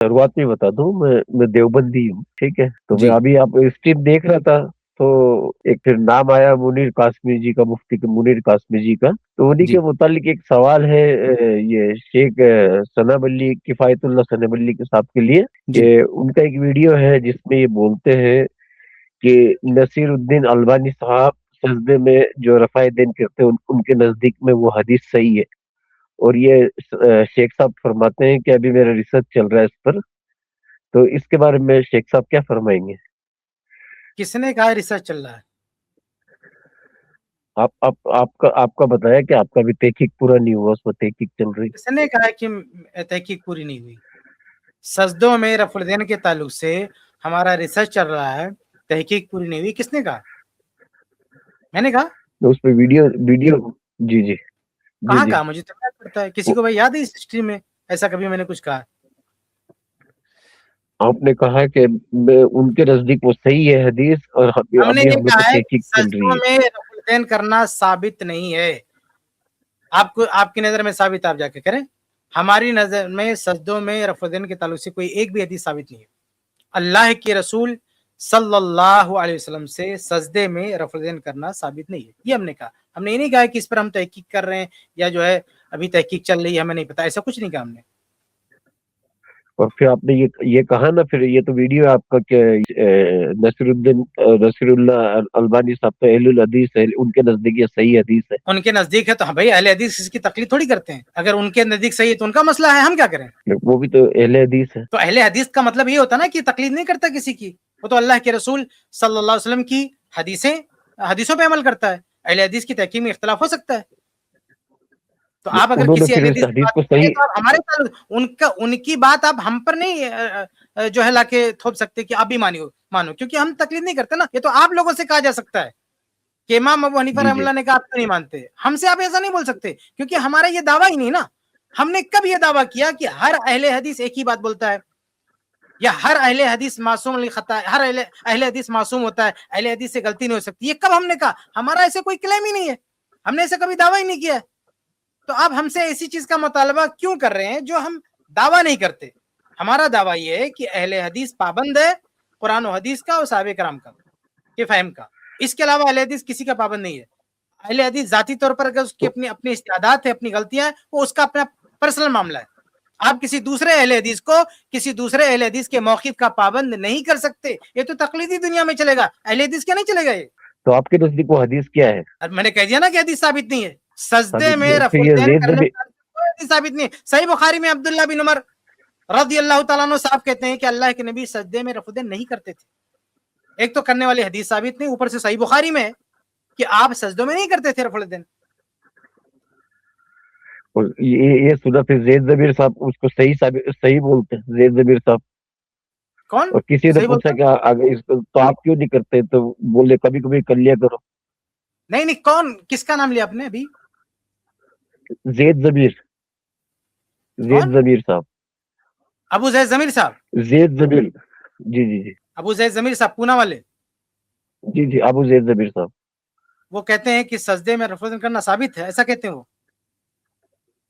شروعات میں بتا دوں، میں دیوبندی ہوں، ٹھیک ہے؟ تو میں جی ابھی آپ اسٹریم دیکھ رہا تھا، تو ایک پھر نام آیا منیر قاسمی جی کا، مفتی کے منیر قاسمی جی کا، تو انہی جی کے متعلق ایک سوال ہے یہ شیخ ثناء اللہ، کفایت اللہ ثناء اللہ کے صاحب کے لیے، جی کہ ان کا ایک ویڈیو ہے جس میں یہ بولتے ہیں کہ نصیر الدین البانی صاحب سجدے میں جو رفع دین کرتے ہیں ان کے نزدیک میں وہ حدیث صحیح ہے، اور یہ شیخ صاحب فرماتے ہیں کہ ابھی میرا ریسرچ چل رہا ہے اس پر، تو اس کے بارے میں شیخ صاحب کیا فرمائیں گے؟ کس نے کہا ریسرچ چل رہا ہے؟ آپ کا بتایا کہ آپ کا بھی تحقیق پورا نہیں ہوا، اس پر تحقیق چل رہی۔ کس نے کہا کہ تحقیق پوری نہیں ہوئی؟ سجدوں میں رفع الدین کے تعلق سے ہمارا ریسرچ چل رہا ہے، تحقیق پوری نہیں ہوئی، کس نے کہا؟ میں نے کہا؟ تو اس پہ ویڈیو جی جی جی کہاں جی کہا؟ مجھے تو یاد پڑتا ہے، کسی کو بھائی یاد ہے اس ہسٹری میں ایسا کبھی میں نے کچھ کہا؟ آپ نے کہا کہ ان کے نزدیک وہ صحیح ہے حدیث، اور ہم نے ابھی یہ ہم لوگ کو کہا ہے کہ تحقیق چل رہی سجدوں ہے۔ میں رفع الدین کرنا ثابت نہیں ہے۔ آپ کی نظر میں ثابت آپ جا کے کریں، ہماری نظر میں سجدوں میں رفع الدین کے تعلق سے کوئی ایک بھی حدیث ثابت نہیں ہے۔ اللہ کے رسول صلی اللہ علیہ وسلم سے سجدے میں رفع الدین کرنا ثابت نہیں ہے، یہ ہم نے کہا۔ ہم نے یہ نہیں کہا کہ اس پر ہم تحقیق کر رہے ہیں یا جو ہے ابھی تحقیق چل رہی ہے ہمیں نہیں پتا، ایسا کچھ نہیں کہا ہم نے۔ اور پھر آپ نے یہ کہا نا، پھر یہ تو ویڈیو ہے آپ کا کہ نصیر اللہ البانی صاحب تو اہل الحدیث ہے، ان کے نزدیک یہ صحیح حدیث ہے۔ ان کے نزدیک ہے تو ہاں بھائی، اہل حدیث اس کی تقلید تھوڑی کرتے ہیں، اگر ان کے نزدیک صحیح ہے تو ان کا مسئلہ ہے، ہم کیا کریں؟ وہ بھی تو اہل حدیث ہے۔ تو اہل حدیث کا مطلب یہ ہوتا نا کہ تقلید نہیں کرتا کسی کی، وہ تو اللہ کے رسول صلی اللہ علیہ وسلم کی حدیثوں پہ عمل کرتا ہے۔ اہل حدیث کی تحقیق میں اختلاف ہو سکتا ہے، تو آپ اگر انہوں نے کسی پھر اہل اس حدیث کی حدیث بات کو کریں صحیح، تو آپ ہمارے تعلق ان کی بات آپ ہم پر نہیں جو ہے لا کے تھوپ سکتے کہ آپ بھی مانو، کیونکہ ہم تقلید نہیں کرتے نا۔ یہ تو آپ لوگوں سے کہا جا سکتا ہے کہ امام ابو حنیفہ جی رحمۃ جی اللہ نے کہا آپ کیوں نہیں مانتے، ہم سے آپ ایسا نہیں بول سکتے، کیونکہ ہمارا یہ دعویٰ ہی نہیں نا۔ ہم نے کب یہ دعویٰ کیا کہ ہر اہل حدیث ایک ہی بات بولتا ہے، یا ہر اہل حدیث معصوم الخطا ہے، ہر اہل حدیث معصوم ہوتا ہے، اہل حدیث سے غلطی نہیں ہو سکتی؟ یہ کب ہم نے کہا؟ ہمارا ایسے کوئی کلیم ہی نہیں ہے، ہم نے ایسا کبھی دعویٰ ہی نہیں کیا ہے۔ تو آپ ہم سے ایسی چیز کا مطالبہ کیوں کر رہے ہیں جو ہم دعویٰ نہیں کرتے؟ ہمارا دعویٰ یہ ہے کہ اہل حدیث پابند ہے قرآن و حدیث کا اور صحابہ کرام کا کے فہم کا، اس کے علاوہ اہل حدیث کسی کا پابند نہیں ہے۔ اہل حدیث ذاتی طور پر اگر اس کی اپنی استعداد ہے، اپنی غلطیاں ہیں، وہ اس کا اپنا پرسنل معاملہ ہے۔ آپ کسی دوسرے اہل حدیث کو کسی دوسرے اہل حدیث کے موقف کا پابند نہیں کر سکتے، یہ تو تقلیدی دنیا میں چلے گا، اہل حدیث کیا نہیں چلے گا یہ؟ تو آپ کے نزدیک وہ حدیث کیا ہے؟ میں نے کہہ دیا نا کہ حدیث ثابت نہیں ہے، سجدے ثابت میں نہیں ہے۔ پھر رفع یہ الدین زید کرنے نبی، کا کوئی حدیث ثابت نہیں ہے۔ صحیح بخاری میں عبداللہ بن عمر رضی اللہ تعالیٰ عنہ صاحب کہتے ہیں کہ اللہ کے نبی سجدے میں رفع الدین نہیں کرتے تھے۔ ایک تو کرنے والی حدیث ثابت نہیں، اوپر سے صحیح بخاری میں ہے کہ آپ سجدوں میں نہیں کرتے تھے رفع الدین۔ اور یہ سنا پھر زید ضمیر صاحب اس کو صحیح بولتے ہیں، زید ضمیر صاحب۔ کون اور کسی نے صحیح پوچھا بولتا؟ کہ تو آپ کیوں نہیں کرتے؟ تو بولے کبھی کبھی کر لیا کرو۔ نہیں، کون، کس کا نام لیا آپ نے ابھی؟ زید ضمیر، زید کون؟ ضمیر صاحب، ابو زید ضمیر صاحب؟ زید ضمیر، جی جی جی ابو زید ضمیر صاحب پونا والے، جی جی ابو زید ضمیر صاحب، وہ کہتے ہیں کہ سجدے میں رفع الدین کرنا ثابت ہے، ایسا کہتے ہیں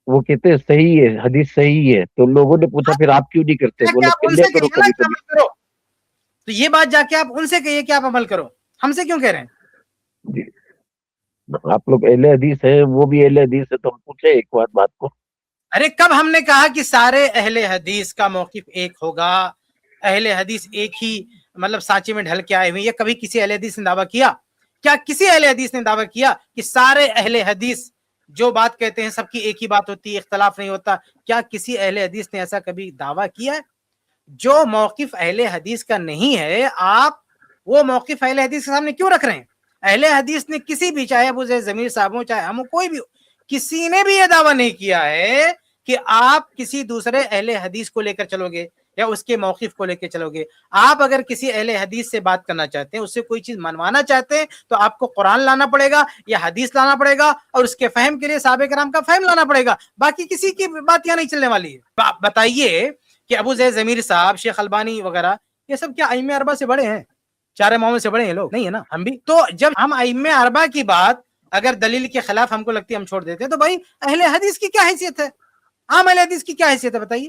وہ کہتے ہیں صحیح ہے، حدیث صحیح ہے۔ تو لوگوں نے پوچھا پھر آپ کیوں نہیں کرتے؟ جا کے بولے آپ کر ان لیا سے کرو کہیے نا کبھی کہ کبھی۔ عمل کرو، تو یہ بات جا کے آپ ان سے کہیے کہ آپ عمل کرو، ہم سے کیوں کہہ رہے ہیں؟ جی، آپ لوگ اہل حدیث ہیں، وہ بھی اہل حدیث ہے، تو ہم پوچھے ایک بات کو۔ ارے کب ہم نے کہا کہ سارے اہل حدیث کا موقف ایک ہوگا، اہل حدیث ایک ہی مطلب سانچے میں ڈھل کے آئے ہوئے؟ یہ کبھی کسی اہل حدیث نے دعویٰ کیا؟ کیا کسی اہل حدیث نے دعویٰ کیا کہ سارے اہل حدیث جو بات کہتے ہیں سب کی ایک ہی بات ہوتی ہے، اختلاف نہیں ہوتا؟ کیا کسی اہل حدیث نے ایسا کبھی دعویٰ کیا ہے؟ جو موقف اہل حدیث کا نہیں ہے، آپ وہ موقف اہل حدیث کے سامنے کیوں رکھ رہے ہیں؟ اہل حدیث نے کسی بھی، چاہے ابو زید ضمیر صاحب ہوں چاہے ہم، کوئی بھی، کسی نے بھی یہ دعویٰ نہیں کیا ہے کہ آپ کسی دوسرے اہل حدیث کو لے کر چلو گے یا اس کے موقف کو لے کے چلو گے۔ آپ اگر کسی اہل حدیث سے بات کرنا چاہتے ہیں، اس سے کوئی چیز منوانا چاہتے ہیں، تو آپ کو قرآن لانا پڑے گا یا حدیث لانا پڑے گا، اور اس کے فہم کے لیے صحابہ کرام کا فہم لانا پڑے گا، باقی کسی کی بات یہاں نہیں چلنے والی ہے۔ بتائیے کہ ابو زید ضمیر صاحب، شیخ البانی وغیرہ، یہ سب کیا ائمہ اربعہ سے بڑے ہیں؟ چار اماموں سے بڑے ہیں لوگ؟ نہیں ہے نا، ہم بھی تو جب ہم ائمہ اربعہ کی بات اگر دلیل کے خلاف ہم کو لگتی ہے ہم چھوڑ دیتے ہیں، تو بھائی اہل حدیث کی کیا حیثیت ہے؟ عام اہل حدیث کی کیا حیثیت ہے بتائیے؟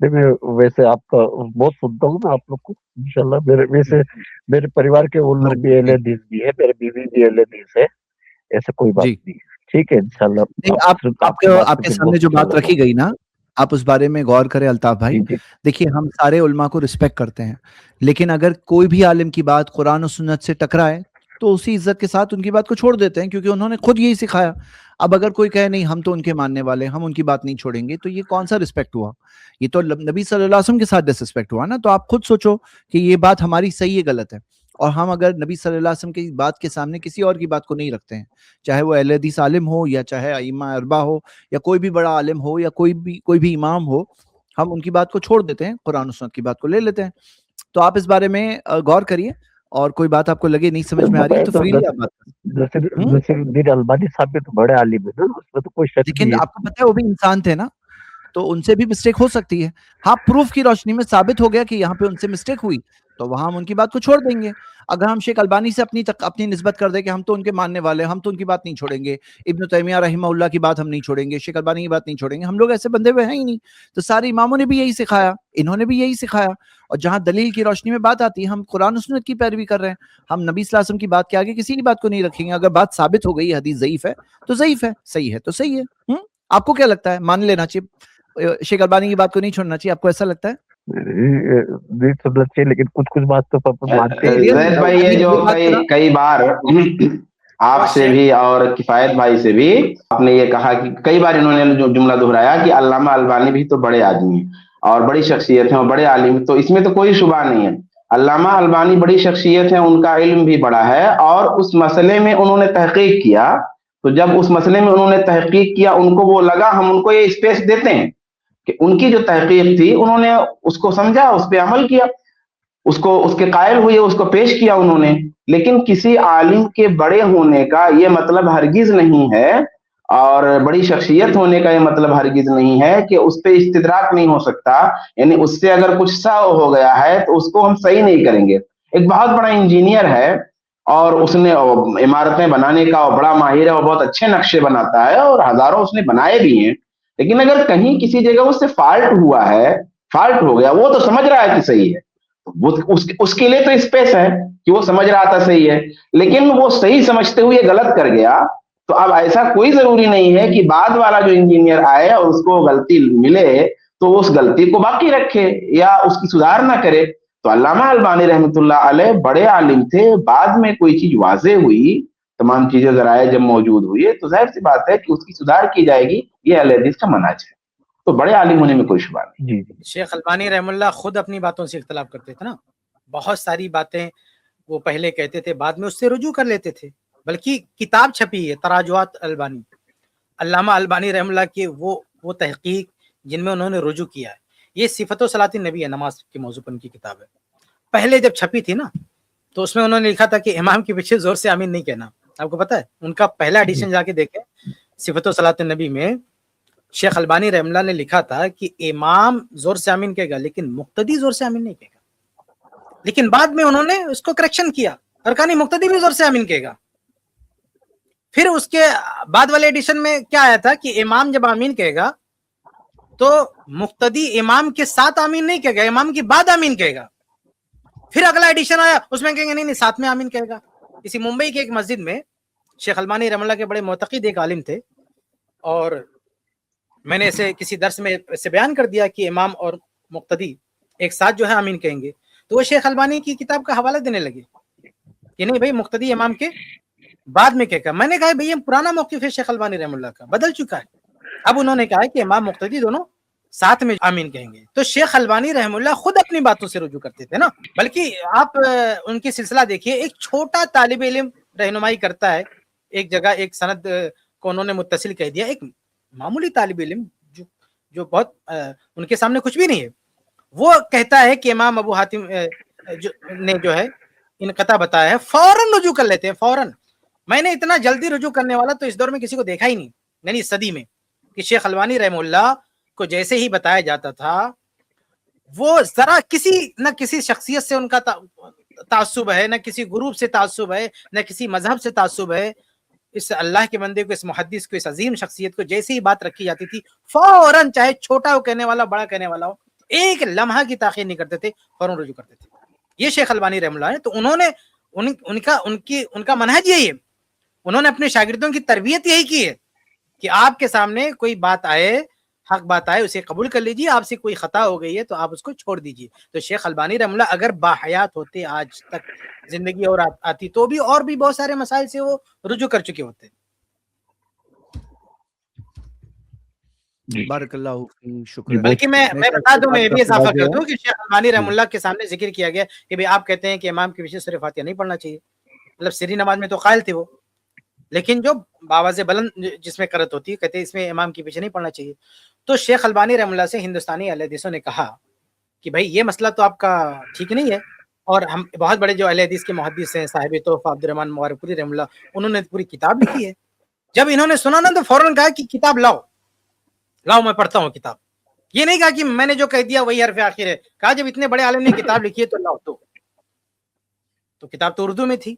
میں ویسے آپ کا بہت سنتا ہوں میں آپ لوگ کو انشاءاللہ. ویسے میرے پریوار کے وہ لوگ بھی اہل جی حدیث بھی ہے, میرے بیوی بھی اہل حدیث ہے, ایسا کوئی بات جی نہیں ہے. ٹھیک ہے انشاءاللہ. نہیں، آپ سے بات آپ کر کے کے سامنے بہت جو اچھا بات لگا. رکھی گئی نا، آپ اس بارے میں غور کریں الطاف بھائی. جی جی دیکھیے ہم سارے علماء کو رسپیکٹ کرتے ہیں، لیکن اگر کوئی بھی عالم کی بات قرآن و سنت سے ٹکرائے تو اسی عزت کے ساتھ ان کی بات کو چھوڑ دیتے ہیں، کیونکہ انہوں نے خود یہی سکھایا. اب اگر کوئی کہے نہیں ہم تو ان کے ماننے والے ہیں، ہم ان کی بات نہیں چھوڑیں گے، تو یہ کون سا رسپیکٹ ہوا؟ یہ تو نبی صلی اللہ علیہ وسلم کے ساتھ ڈس رسپیکٹ ہوا نا. تو آپ خود سوچو کہ یہ بات ہماری صحیح ہے غلط ہے، اور ہم اگر نبی صلی اللہ علیہ وسلم کی بات کے سامنے کسی اور کی بات کو نہیں رکھتے ہیں، چاہے وہ اہل حدیث عالم ہو یا چاہے ائمہ اربعہ ہو یا کوئی بھی بڑا عالم ہو یا کوئی بھی امام ہو، ہم ان کی بات کو چھوڑ دیتے ہیں، قرآن و سنت کی بات کو لے لیتے ہیں. تو آپ اس بارے میں غور کریے، اور کوئی بات آپ کو لگے نہیں سمجھ میں آ رہی ہے تو فریلی آپ بات کریں. نصیر الدین البانی صاحب بھی تو بڑے عالم ہے نا, اس میں تو کوئی شک لیکن نہیں ہے. آپ کو پتہ ہے وہ بھی انسان تھے نا، تو ان سے بھی مسٹیک ہو سکتی ہے. ہاں پروف کی روشنی میں ثابت ہو گیا کہ یہاں پہ ان سے مسٹیک ہوئی، تو وہاں ہم ان کی بات کو چھوڑ دیں گے. اگر ہم شیخ البانی سے اپنی نسبت کر دیں کہ ہم تو ان کے ماننے والے ہیں، ہم تو ان کی بات نہیں چھوڑیں گے، ابن تیمیہ رحمہ اللہ کی بات ہم نہیں چھوڑیں گے، شیخ البانی کی بات نہیں چھوڑیں گے، ہم لوگ ایسے بندے ہوئے ہیں ہی نہیں. تو سارے اماموں نے بھی یہی سکھایا، انہوں نے بھی یہی سکھایا. اور جہاں دلیل کی روشنی میں بات آتی ہے ہم قرآن و سنت کی پیروی کر رہے ہیں. ہم نبی صلی اللہ علیہ وسلم کی بات کے آگے کسی کی بات کو نہیں رکھیں گے. اگر بات ثابت ہو گئی حدیث ضعیف ہے تو ضعیف ہے، صحیح ہے تو صحیح ہے. آپ کو کیا لگتا ہے، مان لینا چاہیے شیخ البانی کی بات کو نہیں چھوڑنا چاہیے؟ آپ کو ایسا لگتا ہے؟ نہیں سمجھنا چاہیے, لیکن کچھ بات تو پاپا مانتے ہی ریئل نہیں میں زید بھائی ابھی یہ جو یہ بات کرا. کئی بار آپ سے بھی اور کفایت بھائی سے بھی آپ نے یہ کہا کہ کئی بار انہوں نے جو جملہ دہرایا کہ علامہ البانی بھی تو بڑے آدمی ہیں اور بڑی شخصیت ہیں اور بڑے عالم، تو اس میں تو کوئی شبہ نہیں ہے. علامہ البانی بڑی شخصیت ہیں، ان کا علم بھی بڑا ہے اور اس مسئلے میں انہوں نے تحقیق کیا. تو جب اس مسئلے میں انہوں نے تحقیق کیا، ان کو وہ لگا، ہم ان کو یہ اسپیس دیتے ہیں کہ ان کی جو تحقیق تھی انہوں نے اس کو سمجھا، اس پہ عمل کیا، اس کے قائل ہوئے، اس کو پیش کیا انہوں نے. لیکن کسی عالم کے بڑے ہونے کا یہ مطلب ہرگز نہیں ہے، اور بڑی شخصیت ہونے کا یہ مطلب ہرگز نہیں ہے کہ اس پہ استدراک نہیں ہو سکتا. یعنی اس سے اگر کچھ سہو ہو گیا ہے تو اس کو ہم صحیح نہیں کریں گے. ایک بہت بڑا انجینئر ہے اور اس نے عمارتیں بنانے کا بڑا ماہر ہے اور بہت اچھے نقشے بناتا ہے اور ہزاروں اس نے بنائے بھی ہیں، لیکن اگر کہیں کسی جگہ اس سے فالٹ ہوا ہے، فالٹ ہو گیا، وہ تو سمجھ رہا ہے کہ صحیح ہے، اس کے لیے تو اسپیس ہے کہ وہ سمجھ رہا تھا صحیح ہے، لیکن وہ صحیح سمجھتے ہوئے غلط کر گیا. تو اب ایسا کوئی ضروری نہیں ہے کہ بعد والا جو انجینئر آئے اور اس کو غلطی ملے تو اس غلطی کو باقی رکھے یا اس کی سدھار نہ کرے. تو علامہ البانی رحمۃ اللہ علیہ بڑے عالم تھے، بعد میں کوئی چیز واضح ہوئی، تمام چیزیں ذرائع جب موجود ہوئی تو ظاہر سی بات ہے کہ اس کی سدھار کی جائے گی. یہ اہل حدیث کا منہج ہے، تو بڑے عالم ہونے میں کوئی شبہ نہیں. جی جی شیخ البانی رحم اللہ خود اپنی باتوں سے اختلاف کرتے تھے نا، بہت ساری باتیں وہ پہلے کہتے تھے بعد میں اس سے رجوع کر لیتے تھے. بلکہ کتاب چھپی ہے تراجعات البانی، علامہ البانی رحم اللہ کی وہ تحقیق جن میں انہوں نے رجوع کیا ہے. یہ صفت و صلاۃ النبی ہے، نماز کے موضوع پر ان کی کتاب ہے. پہلے جب چھپی تھی نا تو اس میں انہوں نے لکھا تھا کہ امام کے پیچھے زور سے آمین نہیں کہنا. آپ کو پتا ہے ان کا پہلا ایڈیشن جا کے دیکھیں صفت و صلاۃ النبی میں شیخ البانی رحم اللہ نے لکھا تھا کہ امام زور سے آمین کہے گا لیکن مقتدی زور سے آمین نہیں کہے گا. لیکن بعد میں انہوں نے اس کو کریکشن کیا اور کہا نہیں مقتدی بھی زور سے آمین کہے گا. پھر اس کے بعد والے ایڈیشن میں کیا آیا تھا کہ امام جب آمین کہے گا تو مقتدی امام کے ساتھ آمین نہیں کہے گا، امام کی بعد آمین کہے گا. پھر اگلا ایڈیشن آیا اس میں کہیں گے نہیں ساتھ میں آمین کہے گا. اسی ممبئی کے ایک مسجد میں شیخ البانی رحم اللہ کے بڑے معتقد ایک عالم تھے، اور میں نے اسے کسی درس میں اسے بیان کر دیا کہ امام اور مقتدی ایک ساتھ جو ہے آمین کہیں گے. تو وہ شیخ البانی کی کتاب کا حوالہ دینے لگے کہ نہیں بھائی مقتدی امام کے بعد میں کہے گا. میں نے کہا بھائی یہ پرانا موقف ہے شیخ البانی رحم اللہ کا، بدل چکا ہے. اب انہوں نے کہا کہ امام مقتدی دونوں ساتھ میں آمین کہیں گے. تو شیخ البانی رحم اللہ خود اپنی باتوں سے رجوع کرتے تھے نا. بلکہ آپ ان کی سلسلہ دیکھیے، ایک چھوٹا طالب علم رہنمائی کرتا ہے ایک جگہ، ایک سند کو انہوں نے متصل کہہ دیا، ایک معمولی طالب علم جو بہت ان کے سامنے کچھ بھی نہیں ہے، وہ کہتا ہے کہ امام ابو حاتم نے جو ہے انقطاع بتایا ہے، فوراً رجوع کر لیتے ہیں فوراً. میں نے اتنا جلدی رجوع کرنے والا تو اس دور میں کسی کو دیکھا ہی نہیں، یعنی اس صدی میں، کہ شیخ البانی رحم اللہ کو جیسے ہی بتایا جاتا تھا وہ ذرا کسی نہ کسی شخصیت سے ان کا تعصب ہے، نہ کسی گروپ سے تعصب ہے، نہ کسی مذہب سے تعصب ہے. اس اللہ کے بندے کو، اس محدث کو، اس عظیم شخصیت کو جیسے ہی بات رکھی جاتی تھی فوراً، چاہے چھوٹا ہو کہنے والا بڑا کہنے والا ہو، ایک لمحہ کی تاخیر نہیں کرتے تھے, فوراً رجوع کرتے تھے. یہ شیخ البانی رحمہ اللہ ہے. تو انہوں نے ان کا منہج یہی ہے, انہوں نے اپنے شاگردوں کی تربیت یہی کی ہے کہ آپ کے سامنے کوئی بات آئے, حق بات آئے, اسے قبول کر لیجیے, آپ سے کوئی خطا ہو گئی ہے تو آپ اس کو چھوڑ دیجیے. تو شیخ البانی رحمہ اللہ اگر باحیات ہوتے, آج تک زندگی اور آتی, تو بھی اور بھی بہت سارے مسائل سے وہ رجوع کر چکے ہوتے. بارک اللہ فیک, شکریہ. بلکہ میں بتا دوں, میں یہ بھی اضافہ کر دوں کہ شیخ البانی رحمہ اللہ کے سامنے ذکر کیا گیا کہ بھئی آپ کہتے ہیں کہ امام کے پیچھے سورہ فاتحہ نہیں پڑھنا چاہیے, مطلب سری نماز میں تو قائل تھے وہ, لیکن جو باواز بلند جس میں قرأت ہوتی ہے, کہتے ہیں اس میں امام کے پیچھے نہیں پڑھنا چاہیے. تو شیخ البانی رحمہ اللہ سے ہندوستانی اہل حدیثوں نے کہا کہ بھائی یہ مسئلہ تو آپ کا ٹھیک نہیں ہے, اور ہم بہت بڑے جو اہل حدیث کے محدث ہیں, صاحب تحفہ عبد الرحمن مبارک پوری رحمہ اللہ, انہوں نے پوری کتاب لکھی ہے. جب انہوں نے سنا نا تو فوراً کہا کہ کتاب لاؤ میں پڑھتا ہوں کتاب. یہ نہیں کہا کہ میں نے جو کہہ دیا وہی حرف آخر ہے, کہا جب اتنے بڑے عالم نے کتاب لکھی ہے تو لاؤ. تو کتاب تو اردو میں تھی,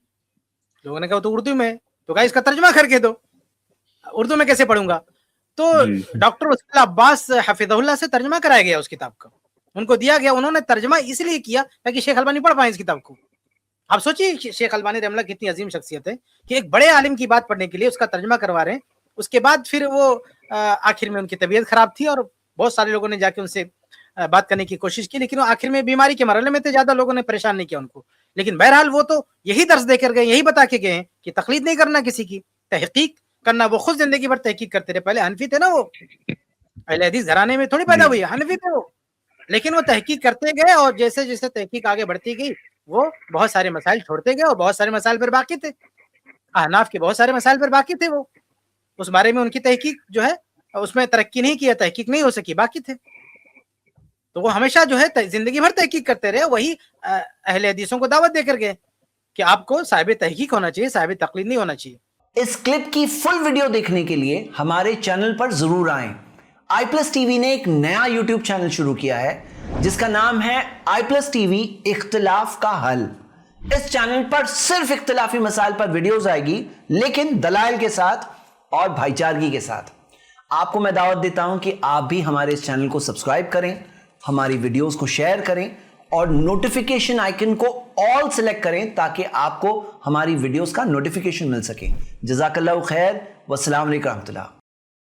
لوگوں نے کہا تو اردو میں, تو کہا اس کا ترجمہ کر کے دو, اردو میں کیسے پڑھوں گا. تو ڈاکٹر وسیع اللہ عباس حفظہ اللہ سے ترجمہ کرایا گیا اس کتاب کا, ان کو دیا گیا, انہوں نے ترجمہ اس لیے کیا تاکہ شیخ البانی پڑھ پائیں اس کتاب کو. آپ سوچیے شیخ البانی رحمہ اللہ کتنی عظیم شخصیت ہے کہ ایک بڑے عالم کی بات پڑھنے کے لیے اس کا ترجمہ کروا رہے ہیں. اس کے بعد پھر وہ آخر میں ان کی طبیعت خراب تھی, اور بہت سارے لوگوں نے جا کے ان سے بات کرنے کی کوشش کی, لیکن وہ آخر میں بیماری کے مرحلے میں تھے, زیادہ لوگوں نے پریشان نہیں کیا ان کو. لیکن بہرحال وہ تو یہی درس دے کر گئے, یہی بتا کے گئے ہیں کہ تقلید نہیں کرنا کسی کی, تحقیق کرنا. وہ خود زندگی بھر تحقیق کرتے رہے. پہلے حنفی تھے نا, وہ اہل حدیث گھرانے میں تھوڑی پیدا ہوئی, حنفی تھے وہ, لیکن وہ تحقیق کرتے گئے, اور جیسے جیسے تحقیق آگے بڑھتی گئی وہ بہت سارے مسائل چھوڑتے گئے, اور بہت سارے مسائل پر باقی تھے. احناف کے بہت سارے مسائل پر باقی تھے, وہ اس بارے میں ان کی تحقیق جو ہے اس میں ترقی نہیں کیا, تحقیق نہیں ہو سکی, باقی تھے. تو وہ ہمیشہ جو ہے زندگی بھر تحقیق کرتے رہے. وہی اہل حدیثوں کو دعوت دے کر گئے کہ آپ کو صاحب تحقیق ہونا چاہیے, صاحب تقلید نہیں ہونا چاہیے. اس کلپ کی فل ویڈیو دیکھنے کے لیے ہمارے چینل پر ضرور آئیں. آئی پلس ٹی وی نے ایک نیا یوٹیوب چینل شروع کیا ہے جس کا نام ہے آئی پلس ٹی وی اختلاف کا حل. اس چینل پر صرف اختلافی مسائل پر ویڈیوز آئے گی, لیکن دلائل کے ساتھ اور بھائی چارگی کے ساتھ. آپ کو میں دعوت دیتا ہوں کہ آپ بھی ہمارے اس چینل کو سبسکرائب کریں, ہماری ویڈیوز کو شیئر کریں, اور نوٹیفیکیشن آئیکن کو آل سلیکٹ کریں تاکہ آپ کو ہماری ویڈیوز کا نوٹیفیکیشن مل سکے. جزاک اللہ خیر, والسلام علیکم ورحمۃ اللہ.